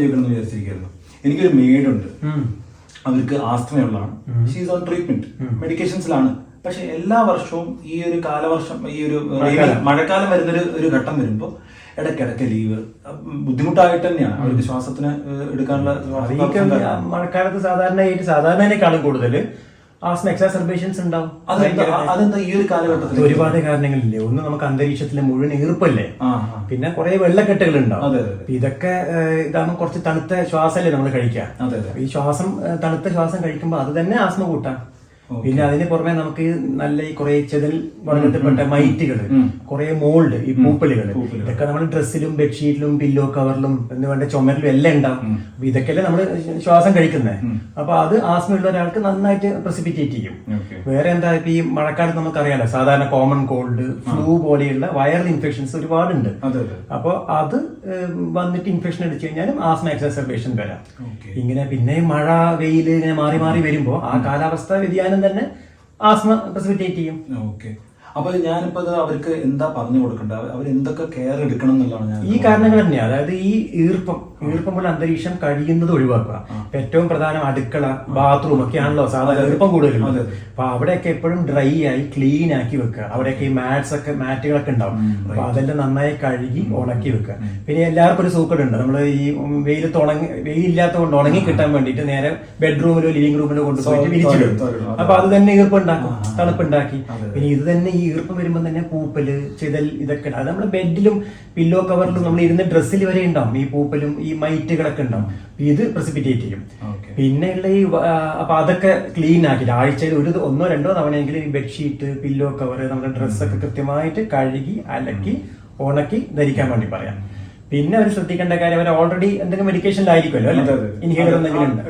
ചോദിക്കണം എന്ന് വിചാരിച്ചിരിക്കുന്നു. എനിക്കൊരു മെയ്ഡുണ്ട്, അവർക്ക് ആസ്തമയുള്ളതാണ്. ഷീസ് ഓൺ ട്രീറ്റ്മെന്റ്, മെഡിക്കേഷൻസിലാണ്. പക്ഷെ എല്ലാ വർഷവും ഈ ഒരു കാലവർഷം, ഈ ഒരു മഴക്കാലം വരുന്നൊരു ഘട്ടം വരുമ്പോൾ ഇടയ്ക്കിടയ്ക്ക് ലീവ് ബുദ്ധിമുട്ടായിട്ട് തന്നെയാണ് അവർക്ക് ശ്വാസത്തിന് എടുക്കാനുള്ള. മഴക്കാലത്ത് സാധാരണയേക്കാളും കൂടുതൽ ആസ്മ എക്സാസർബേഷൻസ് ഉണ്ടാവും. അതെന്താ ഈ ഒരു കാലഘട്ടത്തിൽ? ഒരുപാട് കാരണങ്ങളില്ലേ. ഒന്ന്, നമുക്ക് അന്തരീക്ഷത്തിലെ മുഴുവൻ ഈർപ്പല്ലേ, പിന്നെ കുറെ വെള്ളക്കെട്ടുകൾ ഉണ്ടാവും. ഇതൊക്കെ ഇതാകുമ്പോൾ കുറച്ച് തണുത്ത ശ്വാസമല്ലേ നമ്മൾ കഴിക്കുക. ഈ തണുത്ത ശ്വാസം കഴിക്കുമ്പോൾ അത് തന്നെ ആസ്മ കൂട്ടാം. പിന്നെ അതിന് പുറമെ നമുക്ക് നല്ല ഈ കുറെ ചെതൽ വർഗത്തിൽപ്പെട്ട മൈറ്റുകള്, കുറെ മോൾഡ്, ഈ പൂപ്പലുകള്, ഇതൊക്കെ നമ്മൾ ഡ്രസ്സിലും ബെഡ്ഷീറ്റിലും പില്ലോ കവറിലും എന്ന് വേണ്ട ചുമരിലും എല്ലാം ഉണ്ടാവും. അപ്പൊ ഇതൊക്കെയല്ലേ നമ്മൾ ശ്വാസം കഴിക്കുന്നത്. അപ്പൊ അത് ആസ്മയുള്ള ഒരാൾക്ക് നന്നായിട്ട് പ്രസിപ്പിറ്റേറ്റ് ചെയ്യും. വേറെ എന്താ, ഇപ്പൊ ഈ മഴക്കാലത്ത് നമുക്കറിയാലോ, സാധാരണ കോമൺ കോൾഡ്, ഫ്ലൂ പോലെയുള്ള വൈറൽ ഇൻഫെക്ഷൻസ് ഒരുപാടുണ്ട്. അപ്പൊ അത് വന്നിട്ട് ഇൻഫെക്ഷൻ അടിച്ചു കഴിഞ്ഞാലും ആസ്മ എക്സാസർബേഷൻ വരാം. ഇങ്ങനെ പിന്നെ മഴ വെയില് ഇങ്ങനെ മാറി മാറി വരുമ്പോ ആ കാലാവസ്ഥ വ്യതിയാനം തന്നെ ആസ്മ പ്രസിപ്പിറ്റേറ്റ് ചെയ്യും. ഓക്കെ. അപ്പൊ ഞാനിപ്പോ അവർക്ക് എന്താ പറഞ്ഞു കൊടുക്കേണ്ടത്, അവർ എന്തൊക്കെ കെയർ എടുക്കണം എന്നുള്ളതാണ് ഈ കാരണങ്ങൾ തന്നെയാണ്. അതായത് ഈ ഈർപ്പമുള്ള അന്തരീക്ഷം കഴിയുന്നത് ഒഴിവാക്കുക. ഏറ്റവും പ്രധാനം അടുക്കള, ബാത്റൂം ഒക്കെ ആണല്ലോ സാധാരണ ഈർപ്പം കൂടുതലുള്ളത്. അപ്പൊ അവിടെയൊക്കെ എപ്പോഴും ഡ്രൈ ആയി ക്ലീൻ ആക്കി വെക്കുക. അവിടെയൊക്കെ ഈ മാറ്റുകളൊക്കെ ഉണ്ടാവും. അപ്പൊ അതെല്ലാം നന്നായി കഴുകി ഉണക്കി വെക്കുക. പിന്നെ എല്ലാവർക്കും ഒരു സൂക്കടുണ്ട്, നമ്മള് ഈ വെയിലില്ലാത്തതുകൊണ്ട് ഉണങ്ങി കിട്ടാൻ വേണ്ടിയിട്ട് നേരെ ബെഡ്റൂമിലോ ലിവിംഗ് റൂമിലോ കൊണ്ടുപോയിട്ട് വിരിച്ചിടും. അപ്പൊ അത് തന്നെ ഈർപ്പുണ്ടാക്കും, തണുപ്പുണ്ടാക്കി. പിന്നെ ഇത് തന്നെ ഈ ഈർപ്പം വരുമ്പോൾ തന്നെ പൂപ്പല്, ചിതൽ, ഇതൊക്കെ അത് നമ്മുടെ ബെഡിലും പില്ലോ കവറിലും നമ്മൾ ഇരുന്ന ഡ്രസ്സിൽ വരെ ഉണ്ടാവും. ഈ പൂപ്പലും ഈ മൈറ്റുകളൊക്കെ ഉണ്ടാവും. ഇത് പ്രസിപ്പിറ്റേറ്റ് ചെയ്യും. പിന്നെയുള്ള ഈ അപ്പൊ അതൊക്കെ ക്ലീൻ ആക്കിയിട്ട് ആഴ്ചയിൽ ഒന്നോ രണ്ടോ തവണയെങ്കിലും ഈ ബെഡ്ഷീറ്റ്, പില്ലോ കവർ, നമ്മുടെ ഡ്രസ്സൊക്കെ കൃത്യമായിട്ട് കഴുകി അലക്കി ഉണക്കി ധരിക്കാൻ വേണ്ടി പറയാം. പിന്നെ അവർ ശ്രദ്ധിക്കേണ്ട കാര്യം, അവർ ഓൾറെഡി എന്തെങ്കിലും മെഡിക്കേഷനിലായിരിക്കുമല്ലോ അല്ലെ, ഇൻഹേലർ എന്തെങ്കിലും ഉണ്ട്,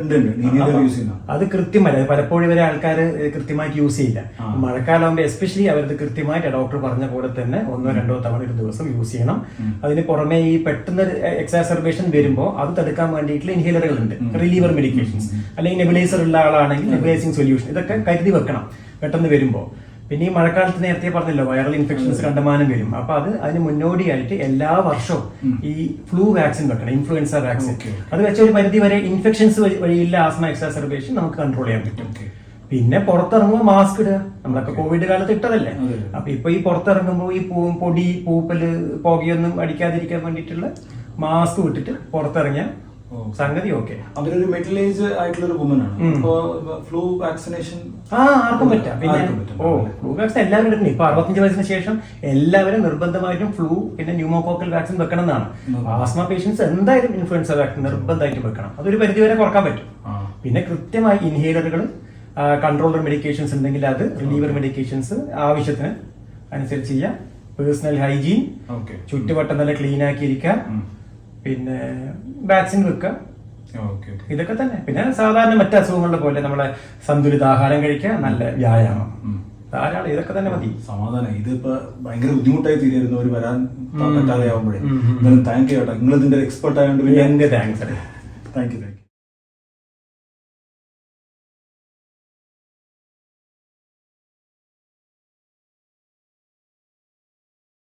അത് കൃത്യമല്ല. പലപ്പോഴും ഇവരെ ആൾക്കാർ കൃത്യമായിട്ട് യൂസ് ചെയ്യില്ല. മഴക്കാലമാകുമ്പോൾ എസ്പെഷ്യലി അവരത് കൃത്യമായിട്ട് ഡോക്ടർ പറഞ്ഞ പോലെ തന്നെ ഒന്നോ രണ്ടോ തവണ ഒരു ദിവസം യൂസ് ചെയ്യണം. അതിന് പുറമെ ഈ പെട്ടെന്ന് എക്സാസർബേഷൻ വരുമ്പോൾ അത് തടുക്കാൻ വേണ്ടിയിട്ടുള്ള ഇൻഹേലറുകൾ ഉണ്ട്, റിലീവർ മെഡിക്കേഷൻസ്, അല്ലെങ്കിൽ നെബുലൈസർ ഉള്ള ആളാണെങ്കിൽ നെബുലൈസിംഗ് സൊല്യൂഷൻ, ഇതൊക്കെ കരുതി വെക്കണം പെട്ടെന്ന് വരുമ്പോൾ. പിന്നെ ഈ മഴക്കാലത്ത് നേരത്തെ പറഞ്ഞല്ലോ വൈറൽ ഇൻഫെക്ഷൻസ് കണ്ടമാനം വരും. അപ്പൊ അതിന് മുന്നോടിയായിട്ട് എല്ലാ വർഷവും ഈ ഫ്ലൂ വാക്സിൻ വെക്കണം, ഇൻഫ്ലുവൻസ വാക്സിൻ. അത് വെച്ച ഒരു പരിധി വരെ ഇൻഫെക്ഷൻസ് വഴിയില്ല ആസ്മ എക്സാസർബേഷൻ നമുക്ക് കൺട്രോൾ ചെയ്യാൻ പറ്റും. പിന്നെ പുറത്തിറങ്ങുമ്പോൾ മാസ്ക് ഇടുക, നമ്മളൊക്കെ കോവിഡ് കാലത്ത് ഇട്ടതല്ലേ. അപ്പൊ ഇപ്പൊ ഈ പുറത്തിറങ്ങുമ്പോൾ ഈ പൂപ്പൊടി, പൂപ്പല്, പുകയൊന്നും അടിക്കാതിരിക്കാൻ വേണ്ടിയിട്ടുള്ള മാസ്ക് വിട്ടിട്ട് പുറത്തിറങ്ങിയാൽ സംഗതി ഓക്കെ. അവരൊരു മിഡിൽ ഏജ് ആയിട്ടുള്ള ഒരു വുമൺ ആണ്. ഫ്ലൂ വാക്സിനേഷൻ ആർക്കും പറ്റാം. പിന്നെ ഫ്ലൂ വാക്സിൻ എല്ലാവരും എടുക്കണം. ഇപ്പൊ 65 വയസ്സിന് ശേഷം എല്ലാവരും നിർബന്ധമായിട്ടും ഫ്ലൂ പിന്നെ ന്യൂമോകോക്കൽ വാക്സിൻ വെക്കണം എന്നാണ്. ആസ്മ പേഷ്യൻസ് എന്തായാലും ഇൻഫ്ലുവൻസ വാക്സിൻ നിർബന്ധമായിട്ട് വെക്കണം. അതൊരു പരിധി വരെ കുറക്കാൻ പറ്റും. പിന്നെ കൃത്യമായി ഇൻഹേലറുകൾ, കൺട്രോളർ മെഡിക്കേഷൻസ് ഉണ്ടെങ്കിൽ അത്, റിലീവർ മെഡിക്കേഷൻസ് ആവശ്യത്തിന് അനുസരിച്ച് ചെയ്യാം. പേഴ്സണൽ ഹൈജീൻ, ചുറ്റുവട്ടം നല്ല ക്ലീൻ ആക്കിയിരിക്കുക, പിന്നെ വാക്സിൻ വെക്കുക, ഇതൊക്കെ തന്നെ. പിന്നെ സാധാരണ മറ്റു അസുഖങ്ങളുടെ പോലെ നമ്മളെ സന്തുലിതാഹാരം കഴിക്കുക, നല്ല വ്യായാമം, ധാരാളം, ഇതൊക്കെ തന്നെ മതി. സമാധാനം. ഇതിപ്പോ ഭയങ്കര ബുദ്ധിമുട്ടായി തീരുന്നു അവർ വരാൻ പറ്റാതെ ആവുമ്പോഴേ. താങ്ക് യു കേട്ടോ, നിങ്ങൾ ഇതിന്റെ എക്സ്പെർട്ട് ആയതുകൊണ്ട്. എന്റെ താങ്ക്സ്. Thank you.